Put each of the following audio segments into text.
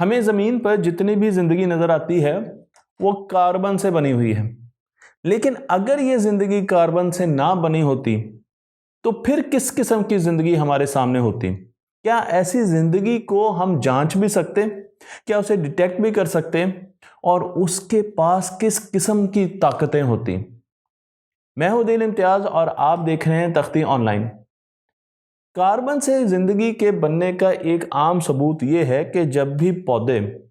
हमें ज़मीन पर जितनी भी ज़िंदगी नज़र आती है वो कार्बन से बनी हुई है, लेकिन अगर ये ज़िंदगी कार्बन से ना बनी होती तो फिर किस किस्म की ज़िंदगी हमारे सामने होती? क्या ऐसी ज़िंदगी को हम जांच भी सकते? क्या उसे डिटेक्ट भी कर सकते? और उसके पास किस किस्म की ताकतें होती? मैं हूं दिल इम्तियाज़ और आप देख रहे हैं तख्ती ऑनलाइन। कार्बन से ज़िंदगी के बनने का एक आम सबूत यह है कि जब भी पौधे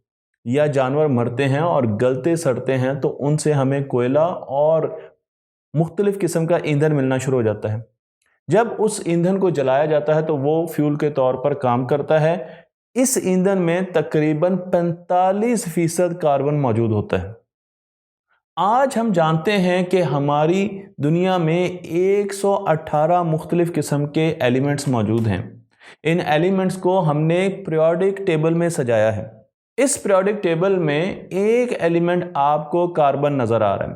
या जानवर मरते हैं और गलते सड़ते हैं तो उनसे हमें कोयला और मुख्तलिफ किस्म का ईंधन मिलना शुरू हो जाता है। जब उस ईंधन को जलाया जाता है तो वो फ्यूल के तौर पर काम करता है। इस ईंधन में तकरीबन 45% कार्बन मौजूद होता है। आज हम जानते हैं कि हमारी दुनिया में 118 मुख्तलिफ किस्म के एलिमेंट्स मौजूद हैं। इन एलिमेंट्स को हमने पीरियोडिक टेबल में सजाया है। इस पीरियोडिक टेबल में एक एलिमेंट आपको कार्बन नजर आ रहा है।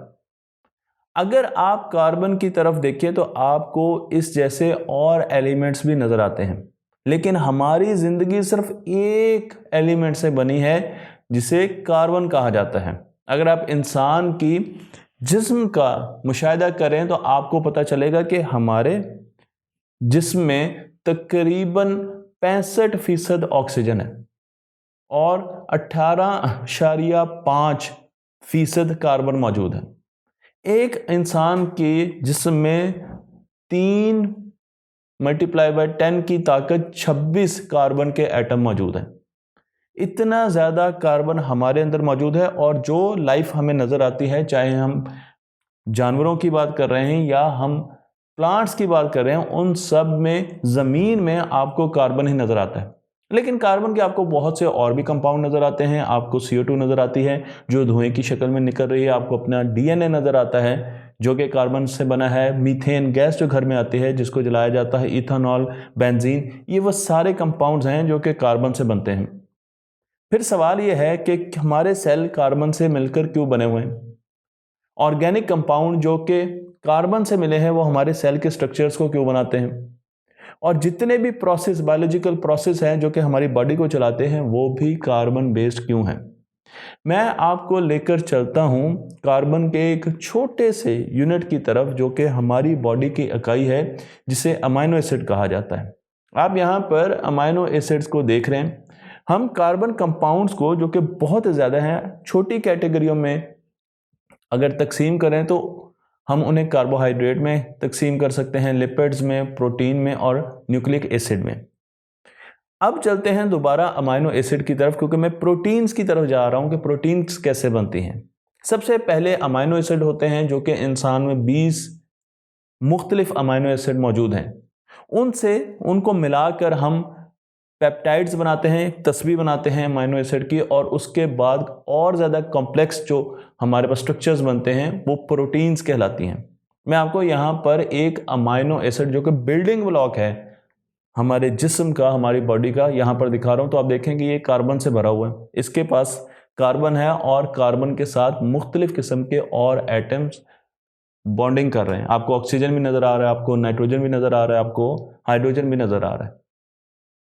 अगर आप कार्बन की तरफ देखें तो आपको इस जैसे और एलिमेंट्स भी नजर आते हैं, लेकिन हमारी जिंदगी सिर्फ एक एलिमेंट से बनी है जिसे कार्बन कहा जाता है। अगर आप इंसान की जिस्म का मुशाहिदा करें तो आपको पता चलेगा कि हमारे जिस्म में तकरीबन 65% ऑक्सीजन है और 18.5% कार्बन मौजूद है। एक इंसान के जिस्म में 3 × 10 की ताकत 26 कार्बन के एटम मौजूद हैं। इतना ज़्यादा कार्बन हमारे अंदर मौजूद है और जो लाइफ हमें नज़र आती है, चाहे हम जानवरों की बात कर रहे हैं या हम प्लांट्स की बात कर रहे हैं, उन सब में ज़मीन में आपको कार्बन ही नज़र आता है। लेकिन कार्बन के आपको बहुत से और भी कंपाउंड नज़र आते हैं। आपको CO2 नज़र आती है जो धुएं की शक्ल में निकल रही है। आपको अपना DNA नज़र आता है जो कि कार्बन से बना है। मीथेन गैस जो घर में आती है जिसको जलाया जाता है, इथेनॉल, बेंजीन, ये वो सारे कंपाउंड्स हैं जो कि कार्बन से बनते हैं। फिर सवाल ये है कि हमारे सेल कार्बन से मिलकर क्यों बने हुए हैं? ऑर्गेनिक कंपाउंड जो कि कार्बन से मिले हैं वो हमारे सेल के स्ट्रक्चर्स को क्यों बनाते हैं? और जितने भी प्रोसेस, बायोलॉजिकल प्रोसेस हैं जो कि हमारी बॉडी को चलाते हैं, वो भी कार्बन बेस्ड क्यों हैं? मैं आपको लेकर चलता हूं कार्बन के एक छोटे से यूनिट की तरफ जो कि हमारी बॉडी की इकाई है, जिसे अमाइनो एसिड कहा जाता है। आप यहां पर अमाइनो एसिड्स को देख रहे हैं। हम कार्बन कंपाउंड्स को, जो कि बहुत ज़्यादा हैं, छोटी कैटेगरियों में अगर तकसीम करें तो हम उन्हें कार्बोहाइड्रेट में तकसीम कर सकते हैं, लिपिड्स में, प्रोटीन में और न्यूक्लिक एसिड में। अब चलते हैं दोबारा अमाइनो एसिड की तरफ, क्योंकि मैं प्रोटीन्स की तरफ जा रहा हूं कि प्रोटीन्स कैसे बनती हैं। सबसे पहले अमाइनो एसिड होते हैं जो कि इंसान में 20 मुख्तलिफ अमाइनो एसिड मौजूद हैं। उनको मिलाकर हम पेप्टाइड्स बनाते हैं, एक तस्वीर बनाते हैं अमाइनो एसिड की, और उसके बाद और ज़्यादा कॉम्प्लेक्स जो हमारे पास स्ट्रक्चर्स बनते हैं वो प्रोटीन्स कहलाती हैं। मैं आपको यहाँ पर एक अमाइनो एसिड जो कि बिल्डिंग ब्लॉक है हमारे जिस्म का, हमारी बॉडी का, यहाँ पर दिखा रहा हूँ। तो आप देखेंगे ये कार्बन से भरा हुआ है। इसके पास कार्बन है और कार्बन के साथ मुख्तलिफ किस्म के और एटम्स बॉन्डिंग कर रहे हैं। आपको ऑक्सीजन भी नज़र आ रहा है, आपको नाइट्रोजन भी नज़र आ रहा है, आपको हाइड्रोजन भी नज़र आ रहा है।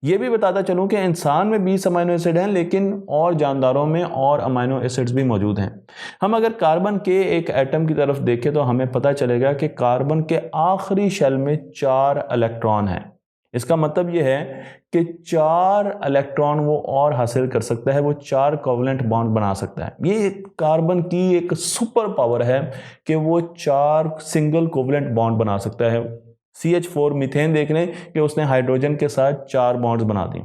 ये भी बताता चलूं कि इंसान में 20 अमाइनो एसिड हैं, लेकिन और जानदारों में और अमाइनो एसिड्स भी मौजूद हैं। हम अगर कार्बन के एक एटम की तरफ देखें तो हमें पता चलेगा कि कार्बन के आखिरी शेल में 4 इलेक्ट्रॉन हैं। इसका मतलब यह है कि 4 इलेक्ट्रॉन वो और हासिल कर सकता है, वो 4 कोवलेंट बॉन्ड बना सकता है। ये कार्बन की एक सुपर पावर है कि वो 4 सिंगल कोवलेंट बॉन्ड बना सकता है। CH4 मीथेन देख लें कि उसने हाइड्रोजन के साथ 4 बॉन्ड्स बना दी।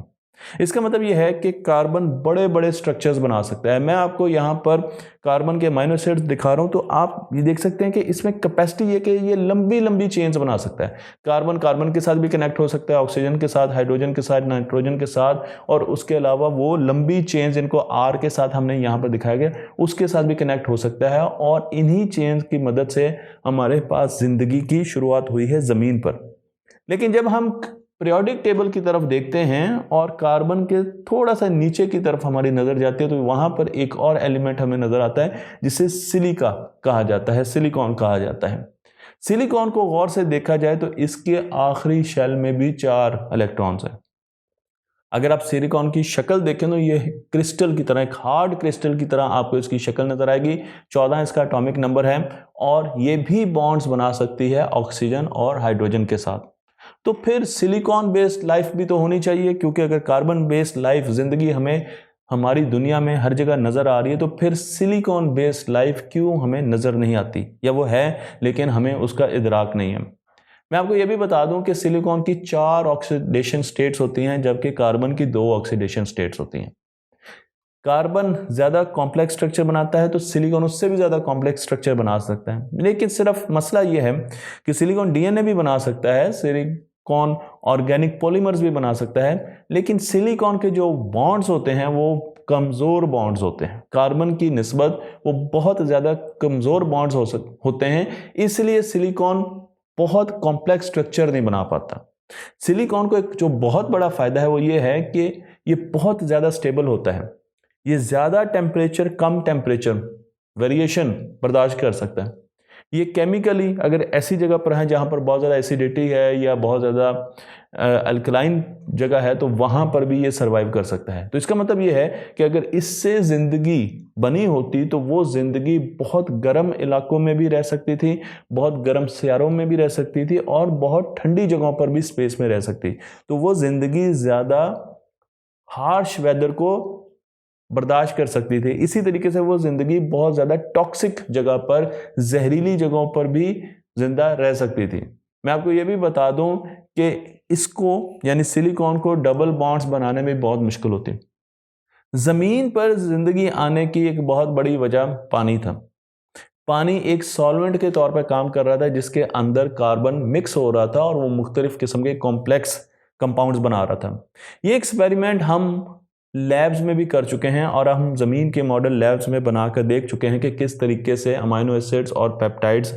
इसका मतलब यह है कि कार्बन बड़े बड़े स्ट्रक्चर्स बना सकता है। मैं आपको यहाँ पर कार्बन के अमाइनो एसिड्स दिखा रहा हूँ तो आप ये देख सकते हैं कि इसमें कैपेसिटी है कि ये लंबी लंबी चेन्स बना सकता है। कार्बन कार्बन के साथ भी कनेक्ट हो सकता है, ऑक्सीजन के साथ, हाइड्रोजन के साथ, नाइट्रोजन के साथ, और उसके अलावा वो लंबी चेन्स जिनको R के साथ हमने यहाँ पर दिखाया गया उसके साथ भी कनेक्ट हो सकता है। और इन्हीं चेन्स की मदद से हमारे पास जिंदगी की शुरुआत हुई है ज़मीन पर। लेकिन जब हम पीरियोडिक टेबल की तरफ देखते हैं और कार्बन के थोड़ा सा नीचे की तरफ हमारी नज़र जाती है तो वहाँ पर एक और एलिमेंट हमें नज़र आता है जिसे सिलिका कहा जाता है, सिलिकॉन कहा जाता है। सिलिकॉन को गौर से देखा जाए तो इसके आखिरी शेल में भी 4 इलेक्ट्रॉन्स हैं। अगर आप सिलिकॉन की शक्ल देखें तो ये क्रिस्टल की तरह, एक हार्ड क्रिस्टल की तरह आपको इसकी शक्ल नजर आएगी। 14 इसका एटॉमिक नंबर है और ये भी बॉन्ड्स बना सकती है ऑक्सीजन और हाइड्रोजन के साथ। तो फिर सिलिकॉन बेस्ड लाइफ भी तो होनी चाहिए, क्योंकि अगर कार्बन बेस्ड लाइफ जिंदगी हमें हमारी दुनिया में हर जगह नजर आ रही है, तो फिर सिलिकॉन बेस्ड लाइफ क्यों हमें नजर नहीं आती, या वो है लेकिन हमें उसका इदराक नहीं है। मैं आपको यह भी बता दूं कि सिलिकॉन की 4 ऑक्सीडेशन स्टेट्स होती हैं, जबकि कार्बन की 2 ऑक्सीडेशन स्टेट्स होती हैं। कार्बन ज्यादा कॉम्प्लेक्स स्ट्रक्चर बनाता है तो सिलिकॉन उससे भी ज्यादा कॉम्प्लेक्स स्ट्रक्चर बना सकता है, लेकिन सिर्फ मसला यह है कि सिलिकॉन डीएनए भी बना सकता है, सिलिकॉन ऑर्गेनिक पॉलीमर्स भी बना सकता है, लेकिन सिलिकॉन के जो बॉन्ड्स होते हैं वो कमजोर बॉन्ड्स होते हैं। कार्बन की निस्बत वो बहुत ज्यादा कमजोर बॉन्ड्स होते हैं, इसलिए सिलिकॉन बहुत कॉम्प्लेक्स स्ट्रक्चर नहीं बना पाता। सिलिकॉन को एक जो बहुत बड़ा फायदा है वो ये है कि ये बहुत ज्यादा स्टेबल होता है, ये ज्यादा टेम्परेचर कम टेम्परेचर वेरिएशन बर्दाश्त कर सकता है। ये केमिकली अगर ऐसी जगह पर है जहां पर बहुत ज़्यादा एसिडिटी है या बहुत ज़्यादा अल्कलाइन जगह है तो वहां पर भी ये सर्वाइव कर सकता है। तो इसका मतलब ये है कि अगर इससे ज़िंदगी बनी होती तो वो ज़िंदगी बहुत गर्म इलाकों में भी रह सकती थी, बहुत गर्म सियारों में भी रह सकती थी और बहुत ठंडी जगहों पर भी स्पेस में रह सकती। तो वो ज़िंदगी ज़्यादा हार्श वेदर को बर्दाश्त कर सकती थी। इसी तरीके से वो जिंदगी बहुत ज्यादा टॉक्सिक जगह पर, जहरीली जगहों पर भी जिंदा रह सकती थी। मैं आपको ये भी बता दूं कि इसको यानी सिलिकॉन को डबल बॉन्ड्स बनाने में बहुत मुश्किल होती है। जमीन पर जिंदगी आने की एक बहुत बड़ी वजह पानी था। पानी एक सॉल्वेंट के तौर पर काम कर रहा था जिसके अंदर कार्बन मिक्स हो रहा था और वो मुख्तलिफ किस्म के कॉम्प्लेक्स कंपाउंड्स बना रहा था। ये एक्सपेरिमेंट हम लैब्स में भी कर चुके हैं और हम ज़मीन के मॉडल लैब्स में बनाकर देख चुके हैं कि किस तरीके से अमाइनो एसिड्स और पेप्टाइड्स,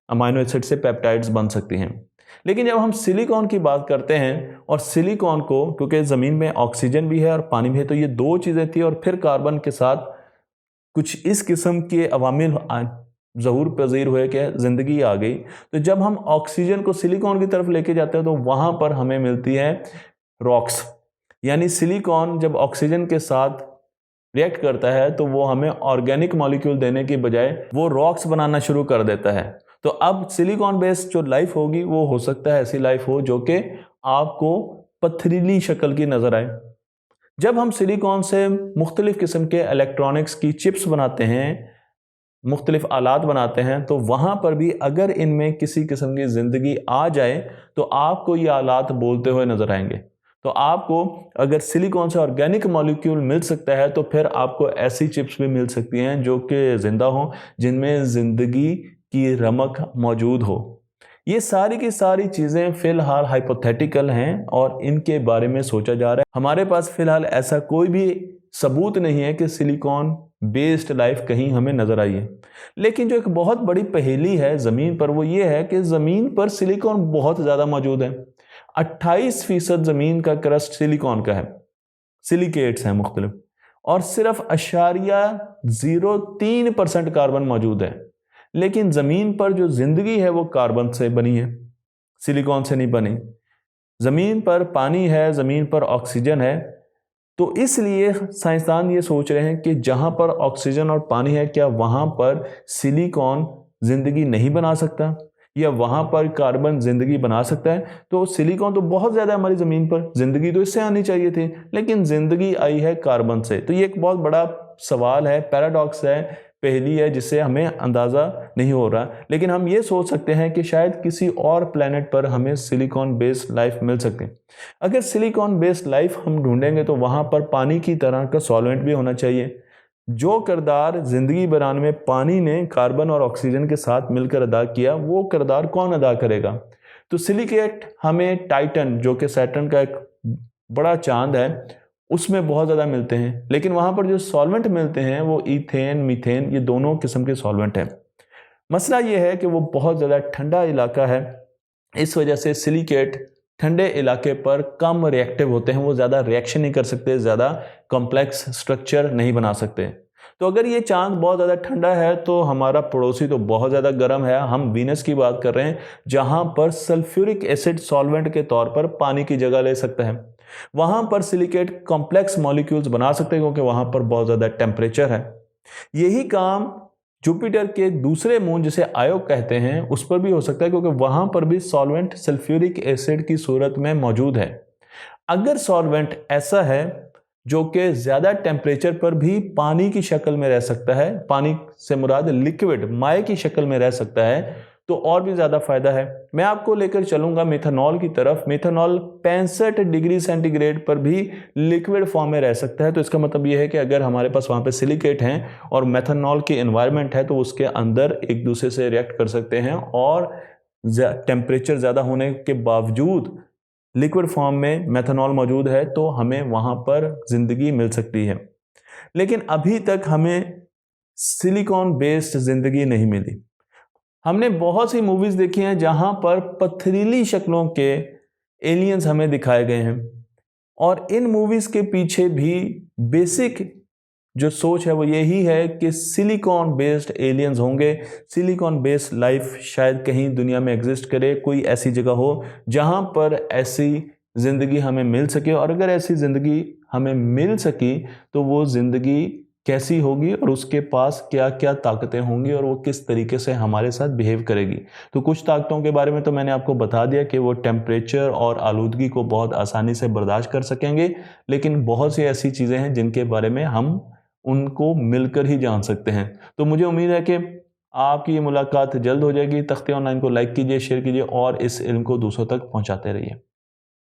अमाइनो एसिड से पेप्टाइड्स बन सकती हैं। लेकिन जब हम सिलिकॉन की बात करते हैं और सिलिकॉन को, क्योंकि ज़मीन में ऑक्सीजन भी है और पानी भी है, तो ये दो चीज़ें थी और फिर कार्बन के साथ कुछ इस किस्म के अवामिल ज़हूर पजीर हुए कि ज़िंदगी आ गई। तो जब हम ऑक्सीजन को सिलिकॉन की तरफ लेके जाते हैं तो वहाँ पर हमें मिलती है रॉक्स, यानी सिलिकॉन जब ऑक्सीजन के साथ रिएक्ट करता है तो वो हमें ऑर्गेनिक मॉलिक्यूल देने की बजाय वो रॉक्स बनाना शुरू कर देता है। तो अब सिलिकॉन बेस्ड जो लाइफ होगी वो हो सकता है ऐसी लाइफ हो जो कि आपको पथरीली शक्ल की नजर आए। जब हम सिलिकॉन से मुख्तलिफ किस्म के इलेक्ट्रॉनिक्स की चिप्स बनाते हैं, मुख्तलिफ आलात बनाते हैं, तो वहाँ पर भी अगर इनमें किसी किस्म की ज़िंदगी आ जाए तो आपको ये आलात बोलते हुए नजर आएंगे। तो आपको अगर सिलिकॉन से ऑर्गेनिक मॉलिक्यूल मिल सकता है तो फिर आपको ऐसी चिप्स भी मिल सकती हैं जो कि ज़िंदा हों, जिनमें ज़िंदगी की रमक मौजूद हो। ये सारी की सारी चीज़ें फ़िलहाल हाइपोथेटिकल हैं और इनके बारे में सोचा जा रहा है। हमारे पास फ़िलहाल ऐसा कोई भी सबूत नहीं है कि सिलिकॉन बेस्ड लाइफ कहीं हमें नज़र आई है। लेकिन जो एक बहुत बड़ी पहेली है ज़मीन पर वो ये है कि ज़मीन पर सिलिकॉन बहुत ज़्यादा मौजूद है। 28% ज़मीन का क्रस्ट सिलिकॉन का है, सिलिकेट्स हैं मुख्तलिफ, और सिर्फ 0.03% कार्बन मौजूद है। लेकिन ज़मीन पर जो ज़िंदगी है वो कार्बन से बनी है, सिलिकॉन से नहीं बनी। ज़मीन पर पानी है, ज़मीन पर ऑक्सीजन है, तो इसलिए साइंसदान ये सोच रहे हैं कि जहाँ पर ऑक्सीजन और पानी है क्या वहाँ पर सिलिकॉन ज़िंदगी नहीं बना सकता या वहाँ पर कार्बन ज़िंदगी बना सकता है। तो सिलिकॉन तो बहुत ज़्यादा हमारी ज़मीन पर, ज़िंदगी तो इससे आनी चाहिए थी, लेकिन ज़िंदगी आई है कार्बन से। तो ये एक बहुत बड़ा सवाल है, पैराडॉक्स है, पहेली है जिससे हमें अंदाज़ा नहीं हो रहा। लेकिन हम ये सोच सकते हैं कि शायद किसी और प्लेनेट पर हमें सिलिकॉन बेस्ड लाइफ मिल सके। अगर सिलिकॉन बेस्ड लाइफ हम ढूंढेंगे तो वहाँ पर पानी की तरह का सॉल्वेंट भी होना चाहिए। जो किरदार ज़िंदगी बनाने में पानी ने कार्बन और ऑक्सीजन के साथ मिलकर अदा किया, वो किरदार कौन अदा करेगा? तो सिलिकेट हमें टाइटन, जो कि सैटर्न का एक बड़ा चांद है, उसमें बहुत ज़्यादा मिलते हैं। लेकिन वहाँ पर जो सॉल्वेंट मिलते हैं वो ईथेन, मीथेन, ये दोनों किस्म के सॉल्वेंट हैं। मसला ये है कि वो बहुत ज़्यादा ठंडा इलाका है, इस वजह से सिलिकेट ठंडे इलाके पर कम रिएक्टिव होते हैं, वो ज़्यादा रिएक्शन नहीं कर सकते, ज़्यादा कॉम्प्लेक्स स्ट्रक्चर नहीं बना सकते। तो अगर ये चांद बहुत ज़्यादा ठंडा है तो हमारा पड़ोसी तो बहुत ज़्यादा गर्म है। हम वीनस की बात कर रहे हैं जहां पर सल्फ्यूरिक एसिड सॉल्वेंट के तौर पर पानी की जगह ले सकता है। वहां पर सिलिकेट कॉम्प्लेक्स मॉलिक्यूल्स बना सकते हैं क्योंकि वहां पर बहुत ज़्यादा टेम्परेचर है। यही काम जुपिटर के दूसरे मून जिसे आयो कहते हैं उस पर भी हो सकता है क्योंकि वहां पर भी सॉल्वेंट सल्फ्यूरिक एसिड की सूरत में मौजूद है। अगर सॉल्वेंट ऐसा है जो कि ज़्यादा टेम्परेचर पर भी पानी की शक्ल में रह सकता है, पानी से मुराद लिक्विड माए की शक्ल में रह सकता है, तो और भी ज़्यादा फायदा है। मैं आपको लेकर चलूंगा मेथनॉल की तरफ। मेथनॉल 65 डिग्री सेंटीग्रेड पर भी लिक्विड फॉर्म में रह सकता है। तो इसका मतलब यह है कि अगर हमारे पास वहाँ पे सिलिकेट हैं और मेथनॉल की एनवायरनमेंट है तो उसके अंदर एक दूसरे से रिएक्ट कर सकते हैं और टेम्परेचर ज़्यादा होने के बावजूद लिक्विड फॉर्म में मेथनॉल मौजूद है तो हमें वहाँ पर ज़िंदगी मिल सकती है। लेकिन अभी तक हमें सिलिकॉन बेस्ड ज़िंदगी नहीं मिली। हमने बहुत सी मूवीज़ देखी हैं जहाँ पर पथरीली शक्लों के एलियंस हमें दिखाए गए हैं और इन मूवीज़ के पीछे भी बेसिक जो सोच है वो यही है कि सिलिकॉन बेस्ड एलियंस होंगे, सिलिकॉन बेस्ड लाइफ शायद कहीं दुनिया में एग्जिस्ट करे, कोई ऐसी जगह हो जहां पर ऐसी ज़िंदगी हमें मिल सके। और अगर ऐसी ज़िंदगी हमें मिल सकी तो वो ज़िंदगी कैसी होगी और उसके पास क्या क्या ताकतें होंगी और वो किस तरीके से हमारे साथ बिहेव करेगी। तो कुछ ताकतों के बारे में तो मैंने आपको बता दिया कि वो टेम्परेचर और आलूदगी को बहुत आसानी से बर्दाश्त कर सकेंगे, लेकिन बहुत सी ऐसी चीज़ें हैं जिनके बारे में हम उनको मिलकर ही जान सकते हैं। तो मुझे उम्मीद है कि आपकी ये मुलाकात जल्द हो जाएगी। तख्ते ऑनलाइन को लाइक कीजिए, शेयर कीजिए और इस इल्म को दूसरों तक पहुंचाते रहिए।